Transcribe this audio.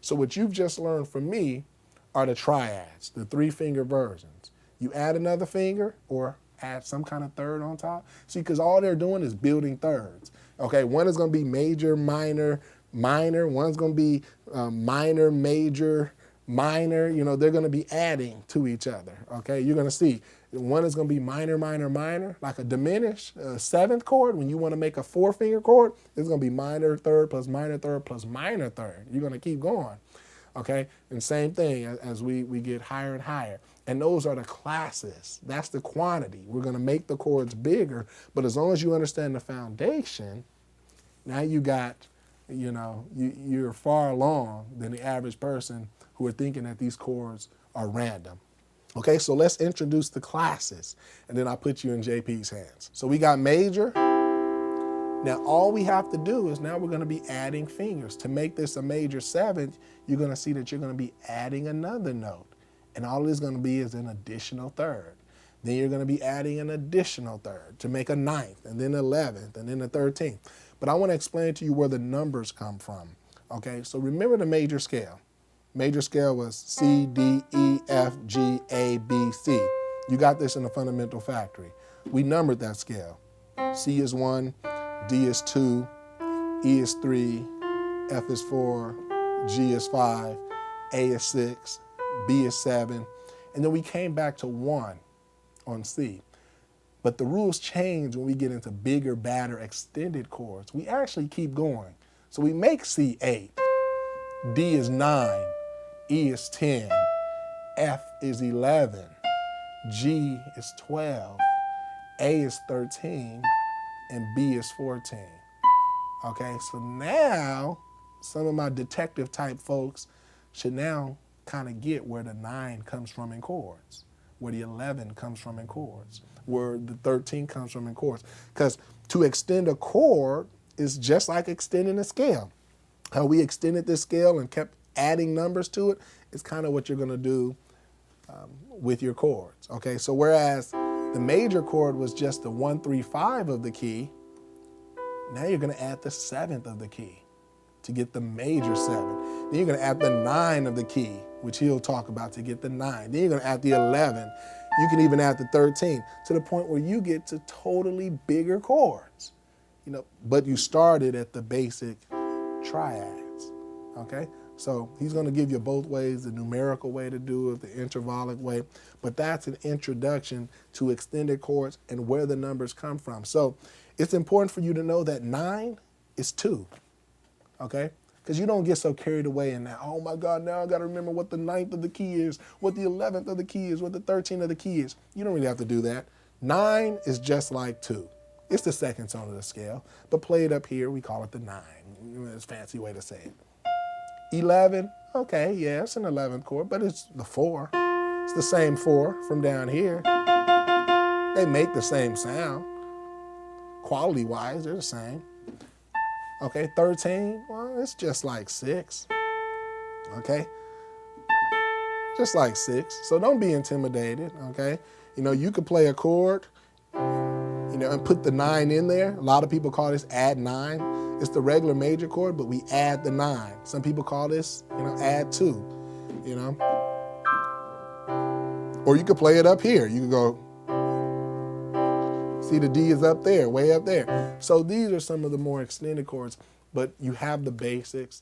So what you've just learned from me are the triads, the 3-finger versions. You add another finger or add some kind of third on top. See, because all they're doing is building thirds. Okay, one is going to be major, minor, minor. One's going to be minor, major, minor. You know, they're going to be adding to each other. Okay, you're going to see one is going to be minor, minor, minor, like a diminished 7th chord. When you want to make a 4-finger chord, it's going to be minor third plus minor third plus minor third. You're going to keep going. Okay, and same thing as we get higher and higher. And those are the classes. That's the quantity. We're going to make the chords bigger, but as long as you understand the foundation, now you got, you know, you're far along than the average person who are thinking that these chords are random. Okay, so let's introduce the classes, and then I'll put you in JP's hands. So we got major. Now all we have to do is now we're going to be adding fingers. To make this a major 7th, you're going to see that you're going to be adding another note. And all it's going to be is an additional third. Then you're going to be adding an additional third to make a 9th, and then 11th, and then a 13th. But I want to explain to you where the numbers come from. Okay, so remember the major scale. Major scale was C, D, E, F, G, A, B, C. You got this in the Fundamental Factory. We numbered that scale. C is 1, D is 2, E is 3, F is 4, G is 5, A is 6, B is 7, and then we came back to 1 on C. But the rules change when we get into bigger, badder, extended chords. We actually keep going. So we make C 8, D is 9, E is 10, F is 11, G is 12, A is 13, and B is 14. Okay, so now some of my detective type folks should now kind of get where the 9 comes from in chords, where the 11 comes from in chords, where the 13 comes from in chords. Because to extend a chord is just like extending a scale. How we extended this scale and kept adding numbers to it is kind of what you're going to do with your chords. Okay, so whereas the major chord was just the 1, 3, 5 of the key, now you're going to add the 7th of the key to get the major 7. Then you're going to add the 9 of the key, which he'll talk about, to get the 9. Then you're going to add the 11. You can even add the 13 to the point where you get to totally bigger chords. You know, but you started at the basic triads. Okay? So he's going to give you both ways, the numerical way to do it, the intervallic way, but that's an introduction to extended chords and where the numbers come from. So it's important for you to know that 9 is 2, okay? Because you don't get so carried away in that, oh my God, now I got to remember what the 9th of the key is, what the 11th of the key is, what the 13th of the key is. You don't really have to do that. 9 is just like 2. It's the second tone of the scale, but played up here, we call it the 9. It's a fancy way to say it. 11, okay, yeah, it's an 11th chord, but it's the 4. It's the same 4 from down here. They make the same sound. Quality-wise, they're the same. Okay, 13, well, it's just like 6. Okay? Just like 6. So don't be intimidated, okay? You know, you could play a chord, you know, and put the 9 in there. A lot of people call this add 9. It's the regular major chord, but we add the 9. Some people call this, you know, add 2, you know. Or you could play it up here. You could go, see the D is up there, way up there. So these are some of the more extended chords, but you have the basics.